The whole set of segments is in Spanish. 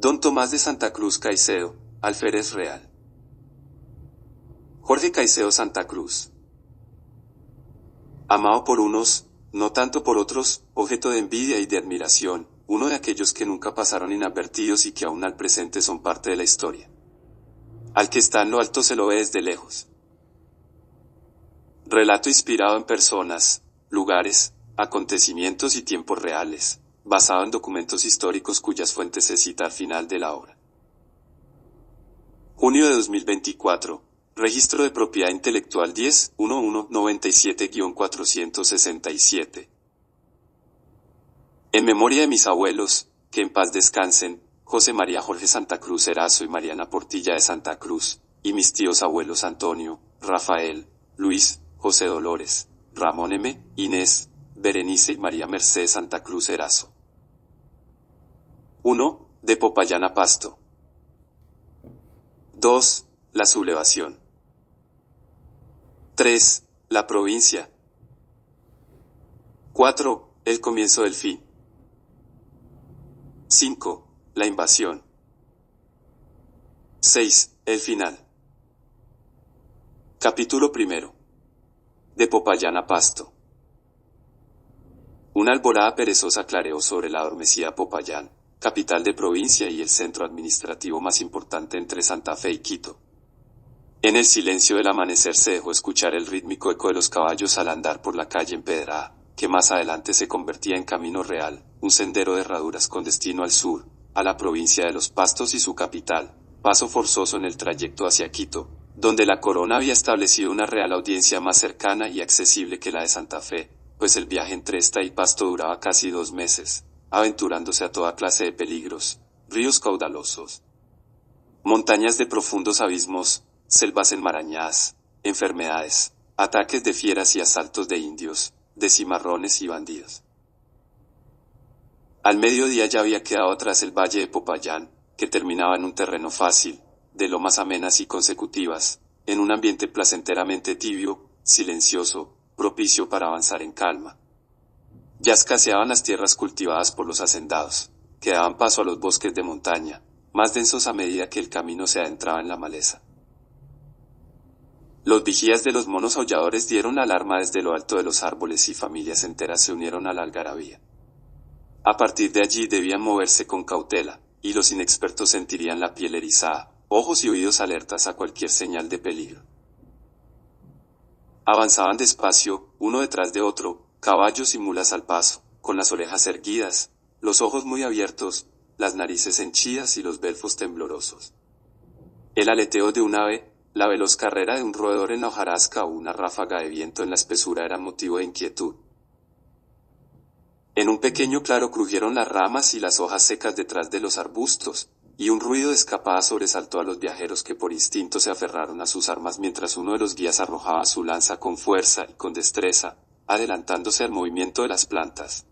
Don Tomás de Santa Cruz Caicedo, alférez real. Jorge Caicedo Santa Cruz. Amado por unos, no tanto por otros, objeto de envidia y de admiración, uno de aquellos que nunca pasaron inadvertidos y que aún al presente son parte de la historia. Al que está en lo alto se lo ve desde lejos. Relato inspirado en personas, lugares, acontecimientos y tiempos reales, basado en documentos históricos cuyas fuentes se cita al final de la obra. Junio de 2024. Registro de propiedad intelectual 10-1197-467. En memoria de mis abuelos, que en paz descansen, José María Jorge Santa Cruz Erazo y Mariana Portilla de Santa Cruz, y mis tíos abuelos Antonio, Rafael, Luis, José Dolores, Ramón M., Inés, Berenice y María Mercedes Santa Cruz Erazo. 1. De Popayán a Pasto. 2. La sublevación. 3. La provincia. 4. El comienzo del fin. 5. La invasión. 6. El final. Capítulo 1. De Popayán a Pasto. Una alborada perezosa clareó sobre la adormecida Popayán, capital de provincia y el centro administrativo más importante entre Santa Fe y Quito. En el silencio del amanecer se dejó escuchar el rítmico eco de los caballos al andar por la calle empedrada, que más adelante se convertía en Camino Real, un sendero de herraduras con destino al sur, a la provincia de Los Pastos y su capital, paso forzoso en el trayecto hacia Quito, donde la corona había establecido una real audiencia más cercana y accesible que la de Santa Fe, pues el viaje entre esta y Pasto duraba casi 2 meses, aventurándose a toda clase de peligros, ríos caudalosos, montañas de profundos abismos, selvas enmarañadas, enfermedades, ataques de fieras y asaltos de indios, de cimarrones y bandidos. Al mediodía ya había quedado atrás el valle de Popayán, que terminaba en un terreno fácil, de lomas amenas y consecutivas, en un ambiente placenteramente tibio, silencioso, propicio para avanzar en calma. Ya escaseaban las tierras cultivadas por los hacendados, que daban paso a los bosques de montaña, más densos a medida que el camino se adentraba en la maleza. Los vigías de los monos aulladores dieron la alarma desde lo alto de los árboles y familias enteras se unieron a la algarabía. A partir de allí debían moverse con cautela, y los inexpertos sentirían la piel erizada, ojos y oídos alertas a cualquier señal de peligro. Avanzaban despacio, uno detrás de otro, caballos y mulas al paso, con las orejas erguidas, los ojos muy abiertos, las narices henchidas y los belfos temblorosos. El aleteo de un ave, la veloz carrera de un roedor en la hojarasca o una ráfaga de viento en la espesura era motivo de inquietud. En un pequeño claro crujieron las ramas y las hojas secas detrás de los arbustos, y un ruido de escapada sobresaltó a los viajeros que por instinto se aferraron a sus armas mientras uno de los guías arrojaba su lanza con fuerza y con destreza, adelantándose al movimiento de las plantas.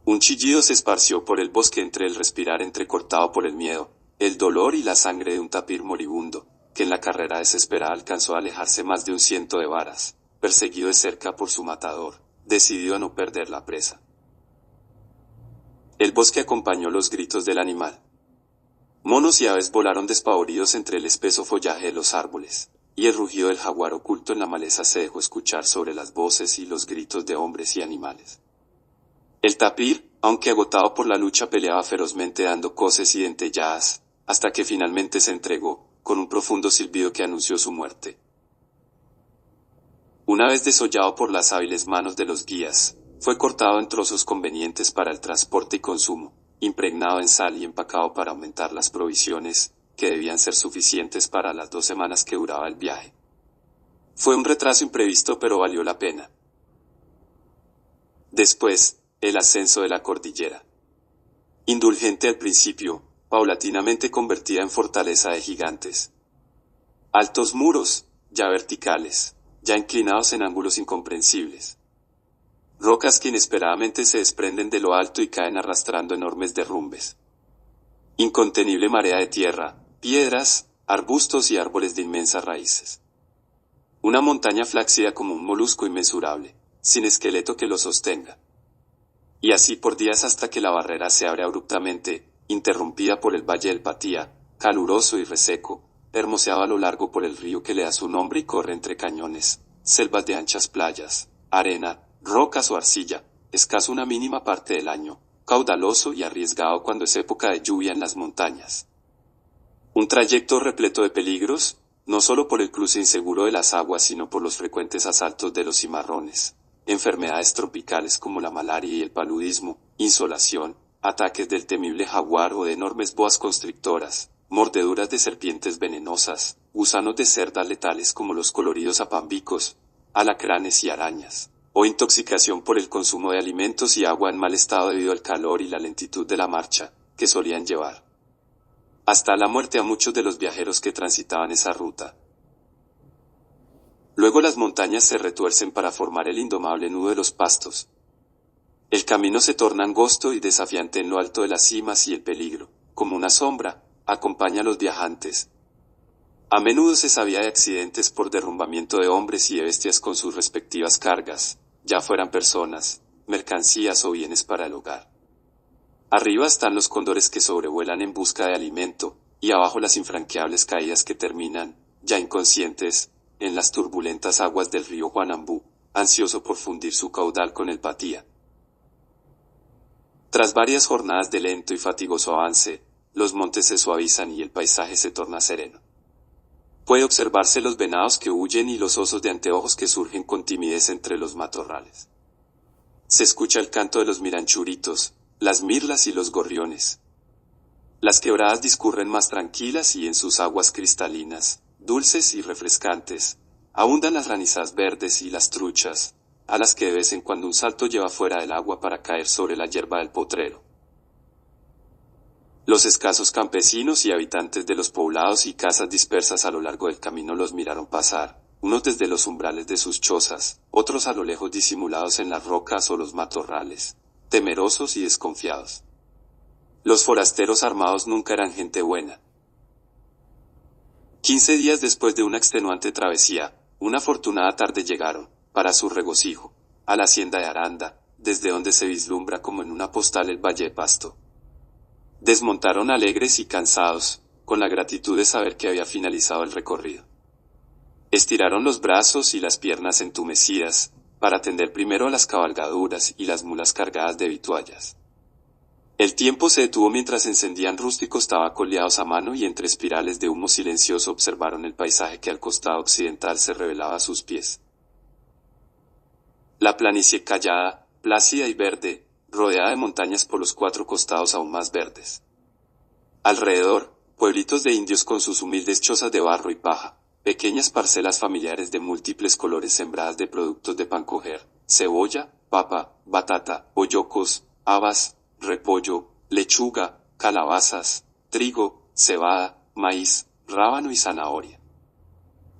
Un chillido se esparció por el bosque entre el respirar entrecortado por el miedo, el dolor y la sangre de un tapir moribundo, que en la carrera desesperada alcanzó a alejarse más de 100 de varas, perseguido de cerca por su matador, decidido a no perder la presa. El bosque acompañó los gritos del animal. Monos y aves volaron despavoridos entre el espeso follaje de los árboles, y el rugido del jaguar oculto en la maleza se dejó escuchar sobre las voces y los gritos de hombres y animales. El tapir, aunque agotado por la lucha, peleaba ferozmente dando coces y dentelladas, hasta que finalmente se entregó, con un profundo silbido que anunció su muerte. Una vez desollado por las hábiles manos de los guías, fue cortado en trozos convenientes para el transporte y consumo, impregnado en sal y empacado para aumentar las provisiones, que debían ser suficientes para las 2 semanas que duraba el viaje. Fue un retraso imprevisto pero valió la pena. Después, el ascenso de la cordillera. Indulgente al principio, paulatinamente convertida en fortaleza de gigantes. Altos muros, ya verticales, ya inclinados en ángulos incomprensibles. Rocas que inesperadamente se desprenden de lo alto y caen arrastrando enormes derrumbes. Incontenible marea de tierra, piedras, arbustos y árboles de inmensas raíces. Una montaña flácida como un molusco inmensurable, sin esqueleto que lo sostenga. Y así por días hasta que la barrera se abre abruptamente, interrumpida por el valle del Patía, caluroso y reseco, hermoseaba a lo largo por el río que le da su nombre y corre entre cañones, selvas de anchas playas, arena, rocas o arcilla, escaso una mínima parte del año, caudaloso y arriesgado cuando es época de lluvia en las montañas. Un trayecto repleto de peligros, no solo por el cruce inseguro de las aguas sino por los frecuentes asaltos de los cimarrones, enfermedades tropicales como la malaria y el paludismo, insolación, ataques del temible jaguar o de enormes boas constrictoras, mordeduras de serpientes venenosas, gusanos de cerdas letales como los coloridos apambicos, alacranes y arañas, o intoxicación por el consumo de alimentos y agua en mal estado debido al calor y la lentitud de la marcha, que solían llevar hasta la muerte a muchos de los viajeros que transitaban esa ruta. Luego las montañas se retuercen para formar el indomable nudo de los pastos. El camino se torna angosto y desafiante en lo alto de las cimas y el peligro, como una sombra, acompaña a los viajantes. A menudo se sabía de accidentes por derrumbamiento de hombres y de bestias con sus respectivas cargas, ya fueran personas, mercancías o bienes para el hogar. Arriba están los cóndores que sobrevuelan en busca de alimento, y abajo las infranqueables caídas que terminan, ya inconscientes, en las turbulentas aguas del río Juanambú, ansioso por fundir su caudal con el Patía. Tras varias jornadas de lento y fatigoso avance, los montes se suavizan y el paisaje se torna sereno. Puede observarse los venados que huyen y los osos de anteojos que surgen con timidez entre los matorrales. Se escucha el canto de los miranchuritos, las mirlas y los gorriones. Las quebradas discurren más tranquilas y en sus aguas cristalinas, dulces y refrescantes, abundan las ranizas verdes y las truchas, a las que de vez en cuando un salto lleva fuera del agua para caer sobre la hierba del potrero. Los escasos campesinos y habitantes de los poblados y casas dispersas a lo largo del camino los miraron pasar, unos desde los umbrales de sus chozas, otros a lo lejos disimulados en las rocas o los matorrales, temerosos y desconfiados. Los forasteros armados nunca eran gente buena. 15 días después de una extenuante travesía, una afortunada tarde llegaron, para su regocijo, a la hacienda de Aranda, desde donde se vislumbra como en una postal el valle de Pasto. Desmontaron alegres y cansados, con la gratitud de saber que había finalizado el recorrido. Estiraron los brazos y las piernas entumecidas, para atender primero a las cabalgaduras y las mulas cargadas de vituallas. El tiempo se detuvo mientras encendían rústicos tabacos liados a mano y entre espirales de humo silencioso observaron el paisaje que al costado occidental se revelaba a sus pies. La planicie callada, plácida y verde, rodeada de montañas por los cuatro costados aún más verdes. Alrededor, pueblitos de indios con sus humildes chozas de barro y paja, pequeñas parcelas familiares de múltiples colores sembradas de productos de pan coger, cebolla, papa, batata, boyocos, habas, repollo, lechuga, calabazas, trigo, cebada, maíz, rábano y zanahoria.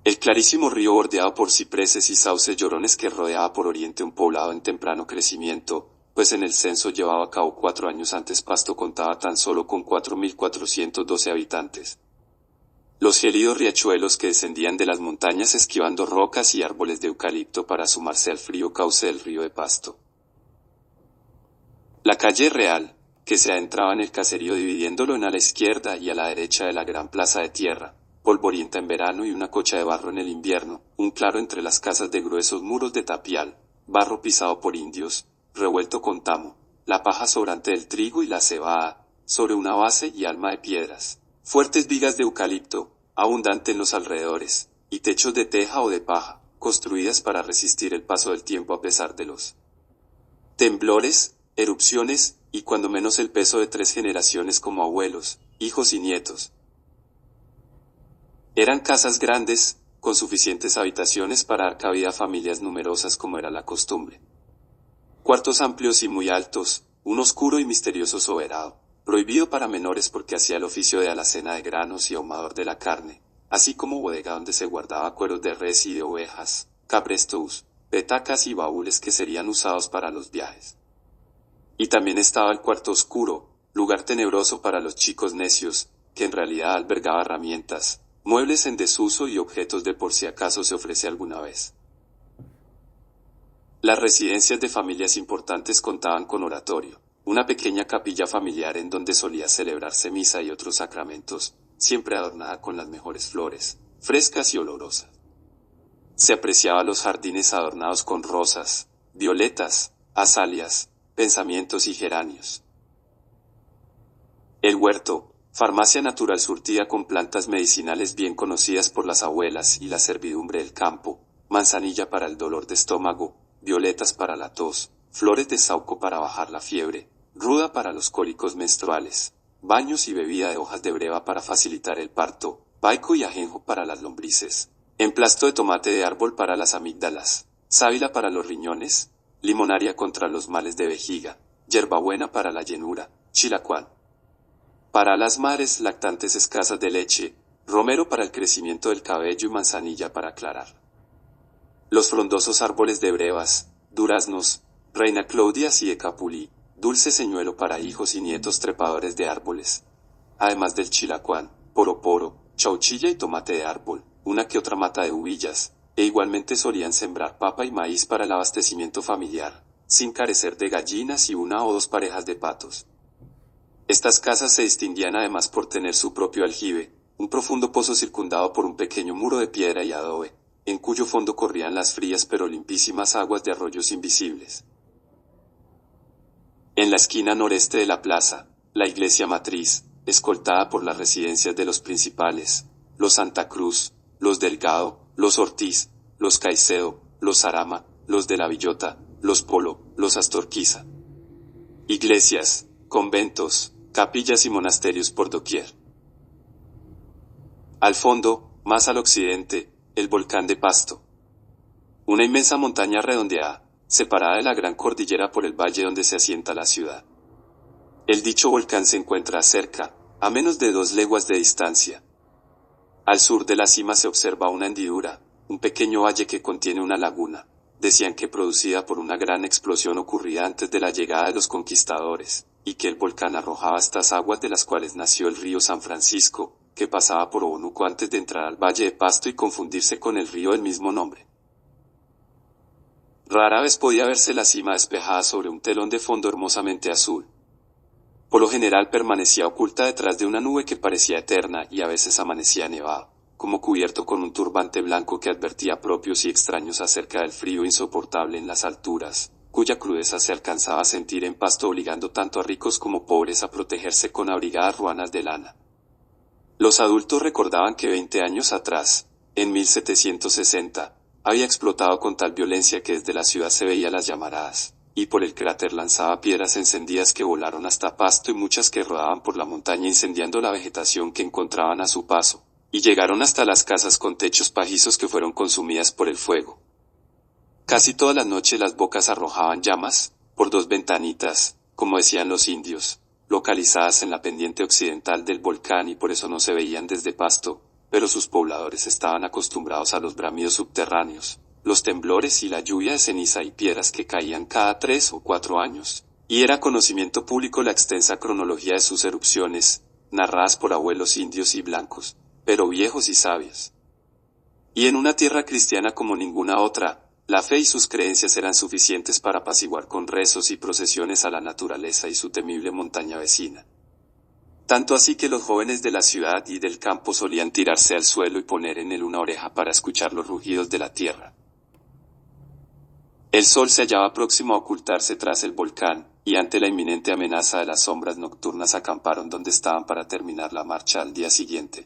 El clarísimo río bordeado por cipreses y sauces llorones que rodeaba por oriente un poblado en temprano crecimiento, pues en el censo llevado a cabo 4 años antes Pasto contaba tan solo con 4.412 habitantes. Los gélidos riachuelos que descendían de las montañas esquivando rocas y árboles de eucalipto para sumarse al frío cauce del río de Pasto. La calle real, que se adentraba en el caserío dividiéndolo en a la izquierda y a la derecha de la gran plaza de tierra, polvorienta en verano y una cocha de barro en el invierno, un claro entre las casas de gruesos muros de tapial, barro pisado por indios, revuelto con tamo, la paja sobrante del trigo y la cebada, sobre una base y alma de piedras, fuertes vigas de eucalipto, abundante en los alrededores, y techos de teja o de paja, construidas para resistir el paso del tiempo a pesar de los temblores, erupciones, y cuando menos el peso de 3 generaciones como abuelos, hijos y nietos. Eran casas grandes, con suficientes habitaciones para dar cabida a familias numerosas como era la costumbre. Cuartos amplios y muy altos, un oscuro y misterioso soberano, prohibido para menores porque hacía el oficio de alacena de granos y ahumador de la carne, así como bodega donde se guardaba cueros de res y de ovejas, cabrestos, petacas y baúles que serían usados para los viajes. Y también estaba el cuarto oscuro, lugar tenebroso para los chicos necios, que en realidad albergaba herramientas, muebles en desuso y objetos de por si acaso se ofrece alguna vez. Las residencias de familias importantes contaban con oratorio, Una pequeña capilla familiar en donde solía celebrarse misa y otros sacramentos, siempre adornada con las mejores flores, frescas y olorosas. Se apreciaba los jardines adornados con rosas, violetas, azalias, pensamientos y geranios. El huerto, farmacia natural surtida con plantas medicinales bien conocidas por las abuelas y la servidumbre del campo, manzanilla para el dolor de estómago, violetas para la tos, flores de sauco para bajar la fiebre, ruda para los cólicos menstruales, baños y bebida de hojas de breva para facilitar el parto, baico y ajenjo para las lombrices, emplasto de tomate de árbol para las amígdalas, sábila para los riñones, limonaria contra los males de vejiga, hierbabuena para la llenura, chilacuán para las madres lactantes escasas de leche, romero para el crecimiento del cabello y manzanilla para aclarar. Los frondosos árboles de brevas, duraznos, reina Claudias y de capulí, dulce señuelo para hijos y nietos trepadores de árboles. Además del chilacuán, poroporo, chauchilla y tomate de árbol, una que otra mata de uvillas, e igualmente solían sembrar papa y maíz para el abastecimiento familiar, sin carecer de gallinas y una o dos parejas de patos. Estas casas se distinguían además por tener su propio aljibe, un profundo pozo circundado por un pequeño muro de piedra y adobe, en cuyo fondo corrían las frías pero limpísimas aguas de arroyos invisibles. En la esquina noreste de la plaza, la iglesia matriz, escoltada por las residencias de los principales, los Santa Cruz, los Delgado, los Ortiz, los Caicedo, los Arama, los de la Villota, los Polo, los Astorquiza. Iglesias, conventos, capillas y monasterios por doquier. Al fondo, más al occidente, el volcán de Pasto. Una inmensa montaña redondeada, separada de la gran cordillera por el valle donde se asienta la ciudad. El dicho volcán se encuentra cerca, a menos de 2 leguas de distancia. Al sur de la cima se observa una hendidura, un pequeño valle que contiene una laguna, decían que producida por una gran explosión ocurrida antes de la llegada de los conquistadores, y que el volcán arrojaba estas aguas de las cuales nació el río San Francisco, que pasaba por Obonuco antes de entrar al valle de Pasto y confundirse con el río del mismo nombre. Rara vez podía verse la cima despejada sobre un telón de fondo hermosamente azul. Por lo general permanecía oculta detrás de una nube que parecía eterna y a veces amanecía nevado, como cubierto con un turbante blanco que advertía a propios y extraños acerca del frío insoportable en las alturas, cuya crudeza se alcanzaba a sentir en Pasto obligando tanto a ricos como pobres a protegerse con abrigadas ruanas de lana. Los adultos recordaban que 20 años atrás, en 1760, había explotado con tal violencia que desde la ciudad se veían las llamaradas, y por el cráter lanzaba piedras encendidas que volaron hasta Pasto y muchas que rodaban por la montaña incendiando la vegetación que encontraban a su paso, y llegaron hasta las casas con techos pajizos que fueron consumidas por el fuego. Casi todas las noches las bocas arrojaban llamas, por 2 ventanitas, como decían los indios, localizadas en la pendiente occidental del volcán y por eso no se veían desde Pasto, pero sus pobladores estaban acostumbrados a los bramidos subterráneos, los temblores y la lluvia de ceniza y piedras que caían cada 3 o 4 años, y era conocimiento público la extensa cronología de sus erupciones, narradas por abuelos indios y blancos, pero viejos y sabios. Y en una tierra cristiana como ninguna otra, la fe y sus creencias eran suficientes para apaciguar con rezos y procesiones a la naturaleza y su temible montaña vecina. Tanto así que los jóvenes de la ciudad y del campo solían tirarse al suelo y poner en él una oreja para escuchar los rugidos de la tierra. El sol se hallaba próximo a ocultarse tras el volcán, y ante la inminente amenaza de las sombras nocturnas acamparon donde estaban para terminar la marcha al día siguiente.